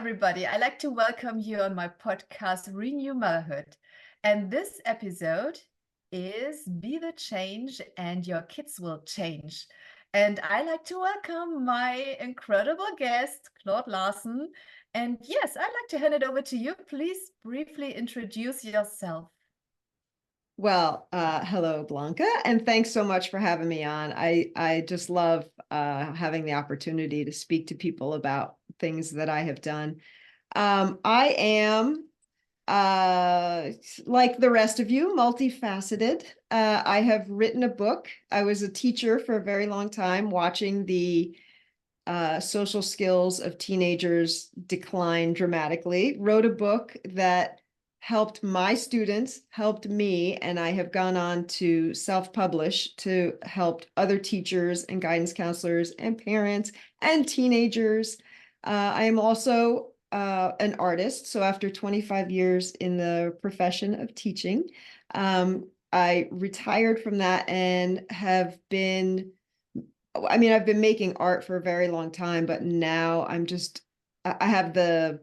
everybody. I'd like to welcome you on my podcast, Renew Motherhood. And this episode is Be the Change and Your Kids Will Change. And I like to welcome my incredible guest, Claude Larson. And yes, I'd like to hand it over to you. Please briefly introduce yourself. Well, hello, Blanka, and thanks so much for having me on. I just love having the opportunity to speak to people about things that I have done. I am, like the rest of you, multifaceted. I have written a book. I was a teacher for a very long time, watching the social skills of teenagers decline dramatically. Wrote a book that helped my students, helped me, and I have gone on to self-publish to help other teachers and guidance counselors and parents and teenagers. I am also an artist. So after 25 years in the profession of teaching, I retired from that and have been, I've been making art for a very long time, but now I have the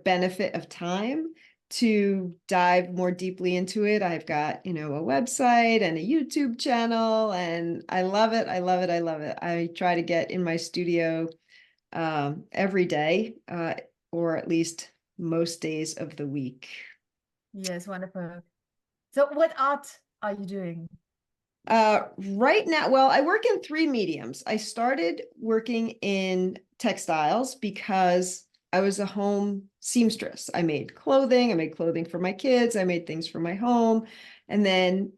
benefit of time to dive more deeply into it. I've got, a website and a YouTube channel, and I love it. I love it. I love it. I try to get in my studio every day, or at least most days of the week. Yes, wonderful. So what art are you doing? Right now, well, I work in three mediums. I started working in textiles because I was a home seamstress. I made clothing for my kids, I made things for my home. And then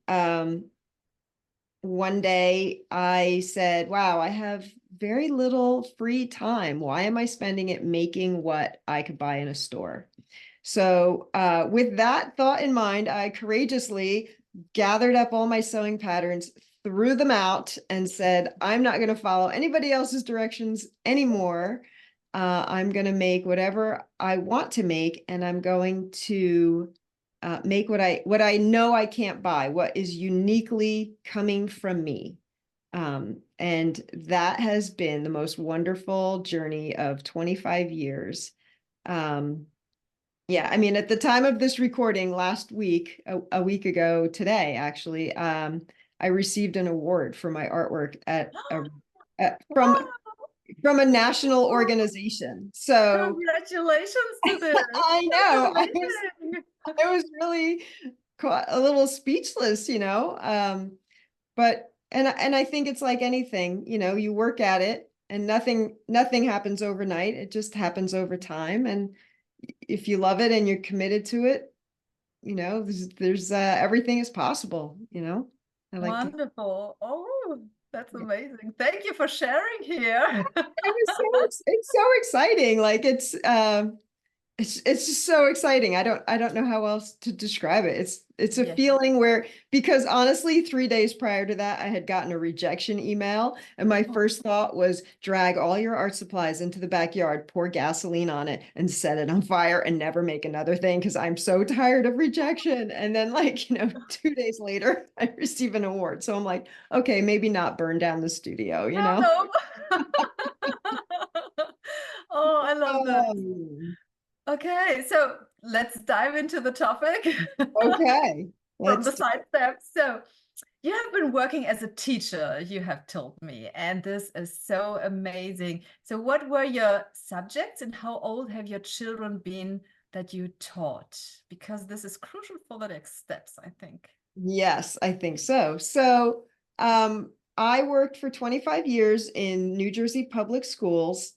one day I said, wow, I have very little free time. Why am I spending it making what I could buy in a store? So with that thought in mind, I courageously gathered up all my sewing patterns, threw them out, and said, I'm not going to follow anybody else's directions anymore. I'm going to make whatever I want to make, and I'm going to make what I know I can't buy, what is uniquely coming from me. And that has been the most wonderful journey of 25 years. Yeah, at the time of this recording last week, a week ago today, actually, I received an award for my artwork Wow, from a national organization. So congratulations to this. I That's know amazing. I was really a little speechless, but I think it's like anything, you work at it, and nothing happens overnight. It just happens over time, and if you love it and you're committed to it, there's everything is possible. I like to. Wonderful. Oh, that's amazing. Thank you for sharing here. It's so exciting. Like it's just so exciting. I don't know how else to describe it. It's a Yes. feeling where, because honestly, 3 days prior to that, I had gotten a rejection email, and my first thought was drag all your art supplies into the backyard, pour gasoline on it, and set it on fire, and never make another thing because I'm so tired of rejection. And then, 2 days later, I receive an award. So I'm like, okay, maybe not burn down the studio. No, no. Oh, I love that. Oh, Okay, so let's dive into the topic okay. from the Let's side steps. So you have been working as a teacher, you have told me, and this is so amazing. So what were your subjects and how old have your children been that you taught? Because this is crucial for the next steps, I think. Yes, I think so. So, I worked for 25 years in New Jersey public schools,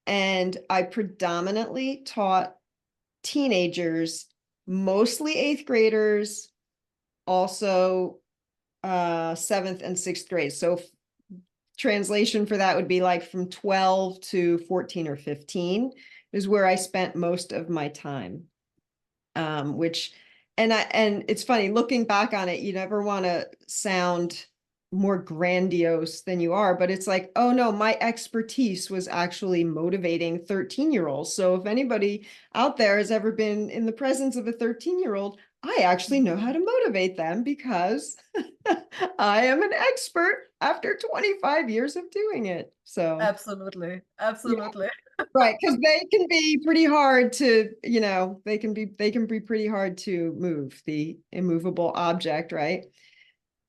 and I predominantly taught teenagers, mostly eighth graders, also seventh and sixth grade. So translation for that would be like from 12 to 14 or 15 is where I spent most of my time. Which and it's funny looking back on it, you never want to sound more grandiose than you are, but it's like, oh no, my expertise was actually motivating 13-year-olds. So if anybody out there has ever been in the presence of a 13-year-old, I actually know how to motivate them because I am an expert after 25 years of doing it. So Absolutely. yeah. Absolutely. Right, because they can be pretty hard to, they can be pretty hard to move, the immovable object, right?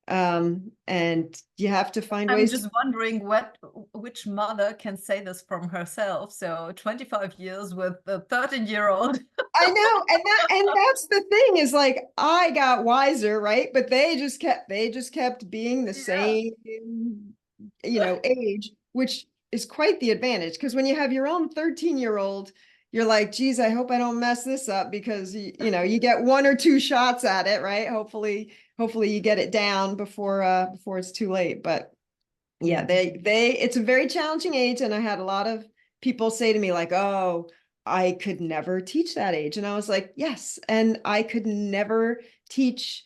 And you have to find I'm ways to. just wondering which mother can say this from herself. So 25 years with a 13-year-old. I know, and that's the thing, is like I got wiser, right? But they just kept being the Yeah. same, age, which is quite the advantage. Because when you have your own 13-year-old, you're like, geez, I hope I don't mess this up, because you get one or two shots at it, right? Hopefully you get it down before it's too late. But yeah, it's a very challenging age. And I had a lot of people say to me like, oh, I could never teach that age. And I was like, yes. And I could never teach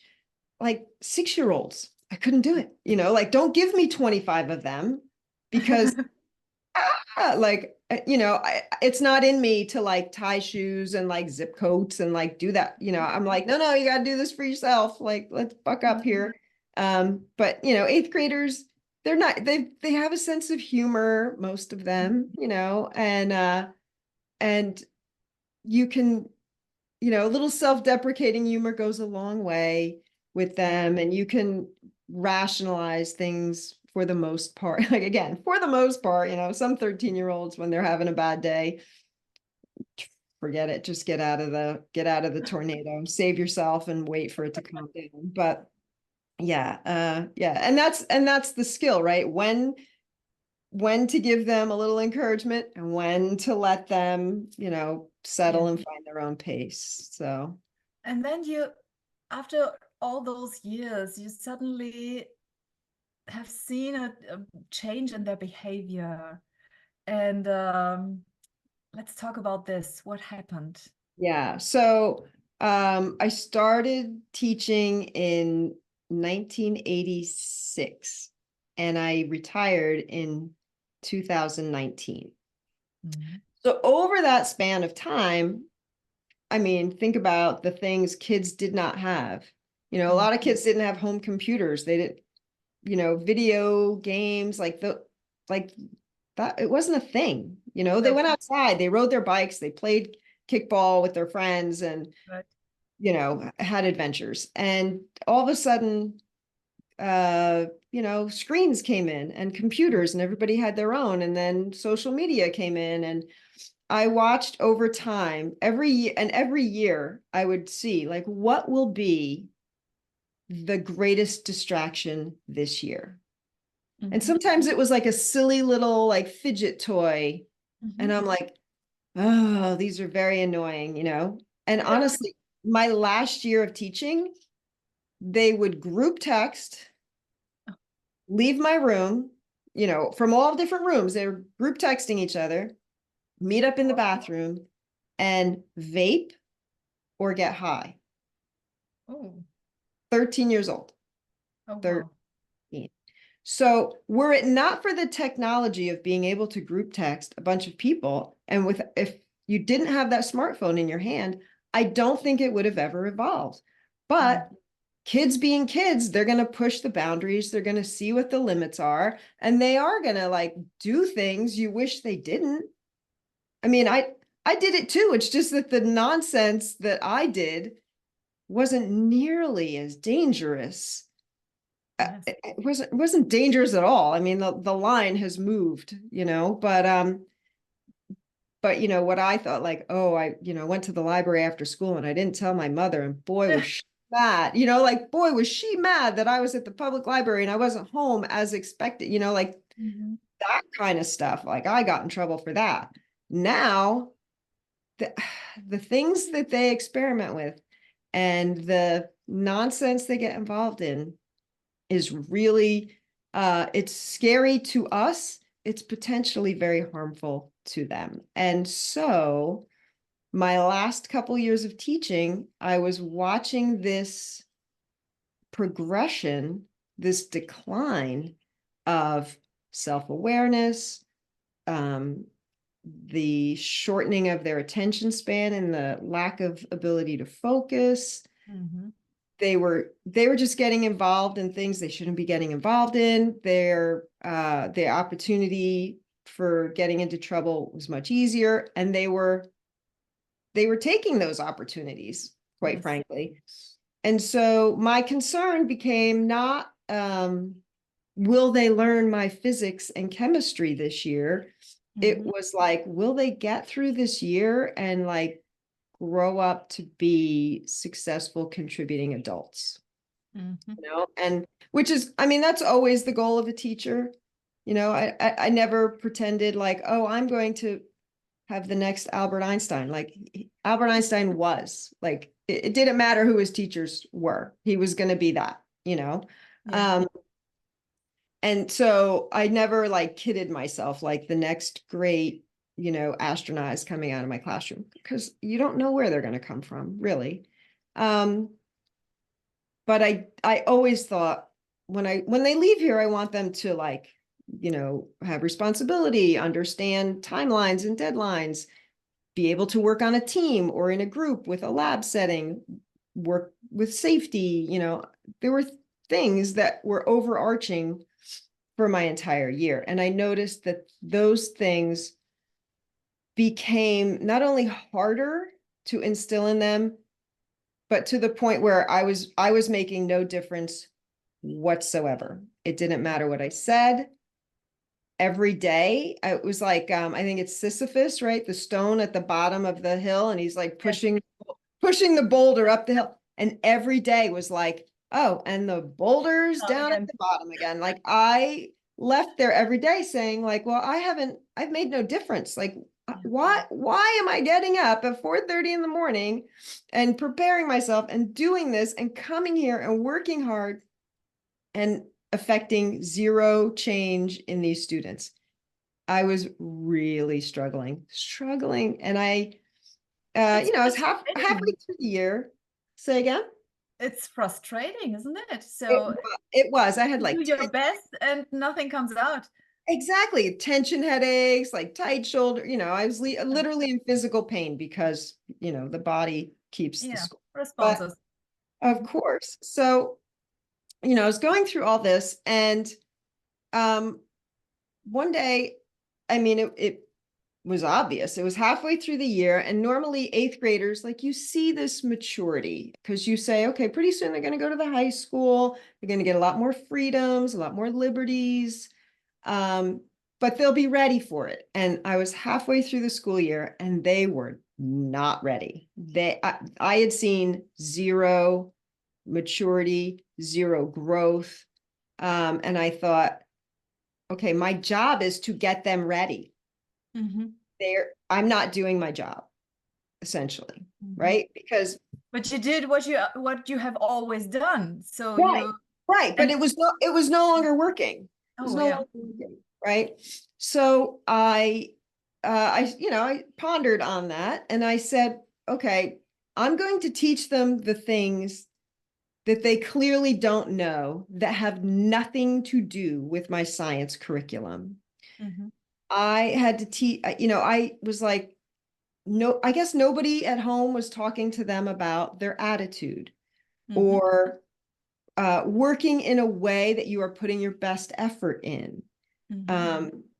like 6-year-olds. I couldn't do it. Like, don't give me 25 of them, because like, it's not in me to like tie shoes and like zip coats and like do that. I'm like, no, you got to do this for yourself. Like, let's buck up here. But eighth graders, they're not, they have a sense of humor, most of them, and you can, a little self-deprecating humor goes a long way with them, and you can rationalize things for the most part. Like, again, for the most part, some 13-year-olds, when they're having a bad day, forget it, just get out of the tornado, save yourself and wait for it to calm down. But yeah, and that's the skill, right? When to give them a little encouragement, and when to let them, settle Yeah. and find their own pace. So And then after all those years, you suddenly have seen a change in their behavior. And let's talk about this. What happened? yeah, so I started teaching in 1986, and I retired in 2019. Mhm. So over that span of time, I mean, think about the things kids did not have. A Mhm. lot of kids didn't have home computers. They didn't, video games, like that. It wasn't a thing. They So, went outside, they rode their bikes, they played kickball with their friends, and, right. had adventures. And all of a sudden, screens came in, and computers, and everybody had their own. And then social media came in, and I watched over time, every year I would see like, what will be the greatest distraction this year. And Mhm. sometimes it was like a silly little like fidget toy. And Mhm. I'm like, oh, these are very annoying. And Yeah. honestly, my last year of teaching, they would group text, leave my room, from all different rooms. They were group texting each other, meet up in the bathroom, and vape or get high. Oh, 13 years old, oh, 13. wow. So were it not for the technology of being able to group text a bunch of people, and if you didn't have that smartphone in your hand, I don't think it would have ever evolved. Mhm. But kids being kids, they're going to push the boundaries. They're going to see what the limits are, and they are going to like do things you wish they didn't. I mean, I did it too. It's just that the nonsense that I did wasn't nearly as dangerous. Yes. It wasn't dangerous at all. I mean, the line has moved, but what I thought, like, oh, I went to the library after school and I didn't tell my mother, and boy was she mad, like, boy was she mad that I was at the public library and I wasn't home as expected, like Mhm. that kind of stuff. Like, I got in trouble for that. Now the the things that they experiment with and the nonsense they get involved in is really, it's scary to us. It's potentially very harmful to them. And so my last couple years of teaching, I was watching this progression, this decline of self-awareness, um, the shortening of their attention span and the lack of ability to focus. Mhm. They were just getting involved in things they shouldn't be getting involved in. Their opportunity for getting into trouble was much easier. And they were taking those opportunities, quite Yes. frankly. And so my concern became not, will they learn my physics and chemistry this year? It was like, will they get through this year and like grow up to be successful contributing adults? And which is, I mean, that's always the goal of a teacher. I never pretended like, oh, I'm going to have the next Albert Einstein. Like Albert Einstein was like, it didn't matter who his teachers were. He was going to be that, Yeah. And so I never like kidded myself, like the next great, astronaut is coming out of my classroom, because you don't know where they're going to come from, really. But I always thought when they leave here, I want them to like, have responsibility, understand timelines and deadlines, be able to work on a team or in a group with a lab setting, work with safety. There were things that were overarching for my entire year. And I noticed that those things became not only harder to instill in them, but to the point where I was making no difference whatsoever. It didn't matter what I said. Every day, it was like, I think it's Sisyphus, right? The stone at the bottom of the hill, and he's like pushing the boulder up the hill. And every day was like, oh, and the boulder's down at the bottom again. Like I left there every day saying like, well, I've made no difference. Like, why am I getting up at 4:30 in the morning and preparing myself and doing this and coming here and working hard and affecting zero change in these students? I was really struggling. And I was halfway through the year. Say again? It's frustrating, isn't it? So it was. I had like do your best and nothing comes out. Exactly. Tension headaches, like tight shoulder. I was literally in physical pain because, the body keeps the score. Responses. But of course. So, I was going through all this, and one day, I mean, it was obvious. It was halfway through the year, and normally eighth graders, like you see this maturity because you say, okay, pretty soon they're going to go to the high school. They're going to get a lot more freedoms, a lot more liberties. But they'll be ready for it. And I was halfway through the school year and they were not ready. I had seen zero maturity, zero growth. And I thought, okay, my job is to get them ready. I'm not doing my job, essentially, right? But you did what you have always done. So right. But it was no longer working. Right. So I pondered on that, and I said, okay, I'm going to teach them the things that they clearly don't know that have nothing to do with my science curriculum. I had to teach, I was like, no, I guess nobody at home was talking to them about their attitude or working in a way that you are putting your best effort in.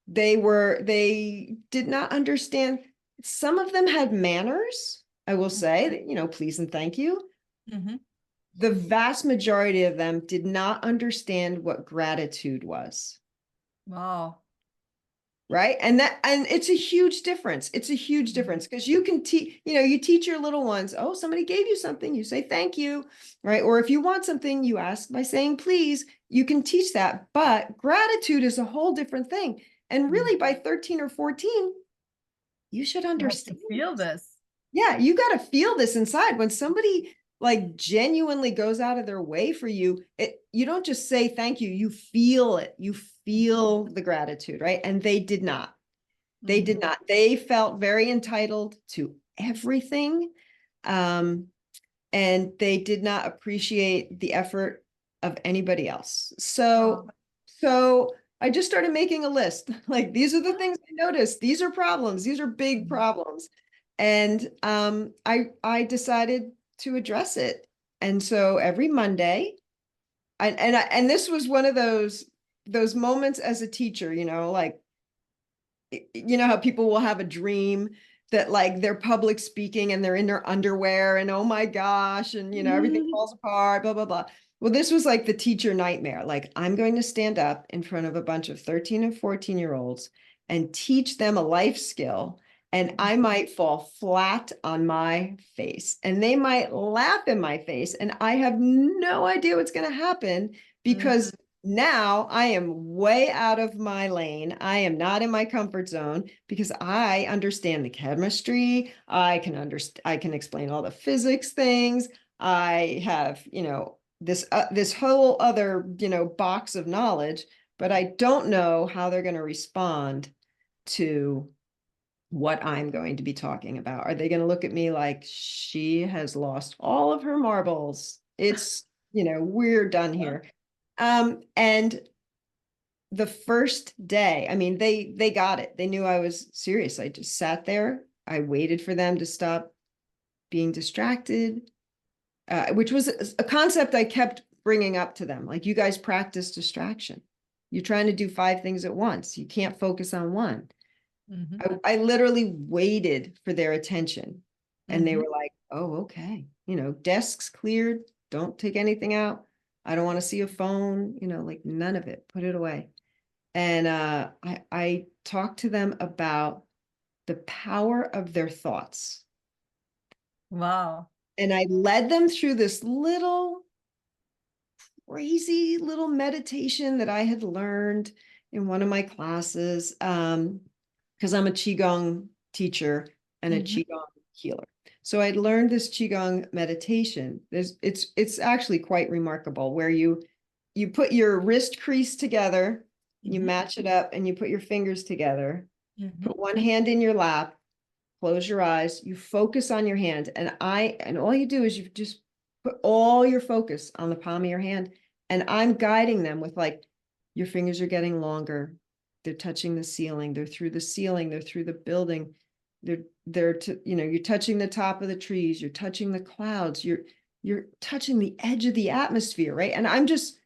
They did not understand. Some of them had manners, I will say, that, please and thank you. The vast majority of them did not understand what gratitude was. Wow. Right. And it's a huge difference. It's a huge difference because you can teach, you teach your little ones, oh, somebody gave you something, you say thank you, right? Or if you want something, you ask by saying please. You can teach that, but gratitude is a whole different thing. And really by 13 or 14, you should understand. You have to feel this. Yeah, you got to feel this inside. When somebody like genuinely goes out of their way for you, you don't just say thank you, you feel it. You feel the gratitude, right? And they did not. They did not. They felt very entitled to everything. And they did not appreciate the effort of anybody else. So I just started making a list. Like, these are the things I noticed. These are problems. These are big problems. And I decided to address it. And so every Monday, and this was one of those moments as a teacher, like you know how people will have a dream that like they're public speaking and they're in their underwear and oh my gosh, and everything falls apart, blah, blah, blah. Well, this was like the teacher nightmare. Like, I'm going to stand up in front of a bunch of 13 and 14-year-olds and teach them a life skill. And I might fall flat on my face and they might laugh in my face. And I have no idea what's going to happen because now I am way out of my lane. I am not in my comfort zone because I understand the chemistry. I can explain all the physics things. I have, this whole other, box of knowledge, but I don't know how they're going to respond to what I'm going to be talking about. Are they going to look at me like she has lost all of her marbles? It's, we're done here. And the first day, I mean, they got it. They knew I was serious. I just sat there. I waited for them to stop being distracted, which was a concept I kept bringing up to them. Like, you guys practice distraction. You're trying to do 5 things at once. You can't focus on one. I literally waited for their attention and they were like, oh, okay. Desks cleared. Don't take anything out. I don't want to see a phone, like none of it, put it away. And I talked to them about the power of their thoughts. Wow. And I led them through this little crazy little meditation that I had learned in one of my classes, because I'm a Qigong teacher and a Qigong healer. So I'd learned this Qigong meditation. It's actually quite remarkable, where you put your wrist crease together, you match it up, and you put your fingers together, put one hand in your lap, close your eyes, you focus on your hand, and all you do is you just put all your focus on the palm of your hand, and I'm guiding them with like, your fingers are getting longer, they're touching the ceiling, they're through the ceiling, they're through the building, you're touching the top of the trees, you're touching the clouds, you're touching the edge of the atmosphere, right? And I'm just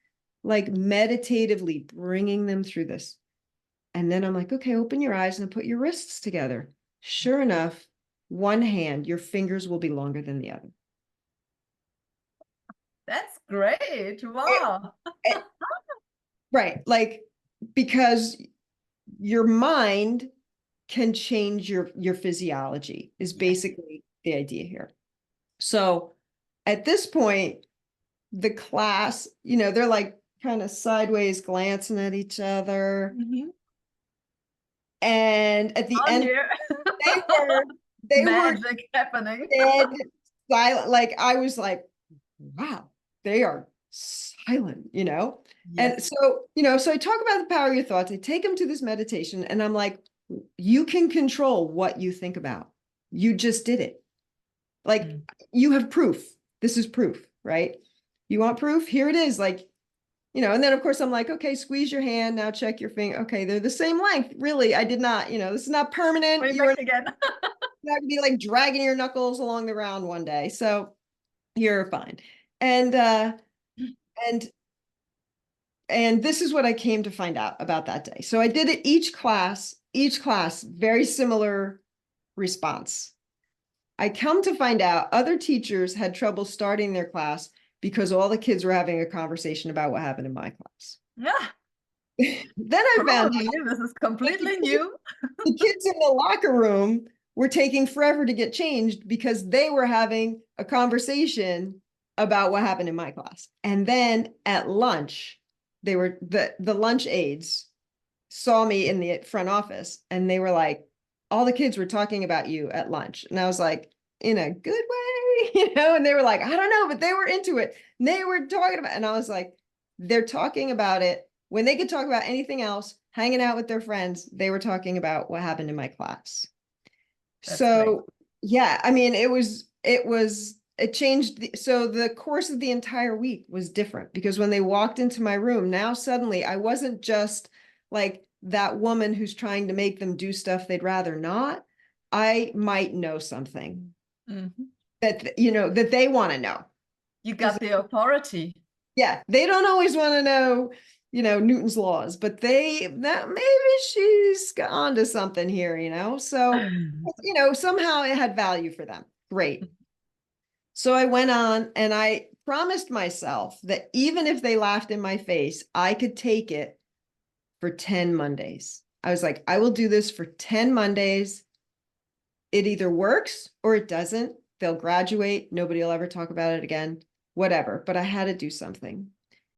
like meditatively bringing them through this. And then I'm like, okay, open your eyes and put your wrists together. Sure enough, one hand, your fingers will be longer than the other. That's great. Wow. Right. Like, because your mind can change your physiology is basically the idea here. So at this point, the class, they're like kind of sideways glancing at each other. And at the end, they magic were happening. dead silent. Like, I was like, wow, they are silent, Yes. And so, so I talk about the power of your thoughts. I take them to this meditation and I'm like, you can control what you think about. You just did it. Like, you have proof. This is proof, right? You want proof? Here it is. Like, and then of course I'm like, okay, squeeze your hand. Now check your finger. Okay, they're the same length. Really, I did not, this is not permanent. Way You're back again. not going to be like dragging your knuckles along the round one day. So you're fine. And this is what I came to find out about that day. So I did it each class, very similar response. I come to find out other teachers had trouble starting their class because all the kids were having a conversation about what happened in my class. Yeah. Then I found out this is completely new. The kids in the locker room were taking forever to get changed because they were having a conversation about what happened in my class. And then at lunch, they were the lunch aides saw me in the front office and they were like, all the kids were talking about you at lunch. And I was like, in a good way, and they were like, I don't know, but they were into it. And they were talking about, and I was like, they're talking about it when they could talk about anything else, hanging out with their friends. They were talking about what happened in my class. That's so great. Yeah, I mean, it changed. So the course of the entire week was different because when they walked into my room, now suddenly I wasn't just like that woman who's trying to make them do stuff they'd rather not. I might know something that, that they want to know. You got the authority. Yeah, they don't always want to know, Newton's laws, but that maybe she's got onto something here, So, somehow it had value for them. Great. So I went on and I promised myself that even if they laughed in my face, I could take it for 10 Mondays. I was like, I will do this for 10 Mondays. It either works or it doesn't. They'll graduate. Nobody will ever talk about it again, whatever. But I had to do something.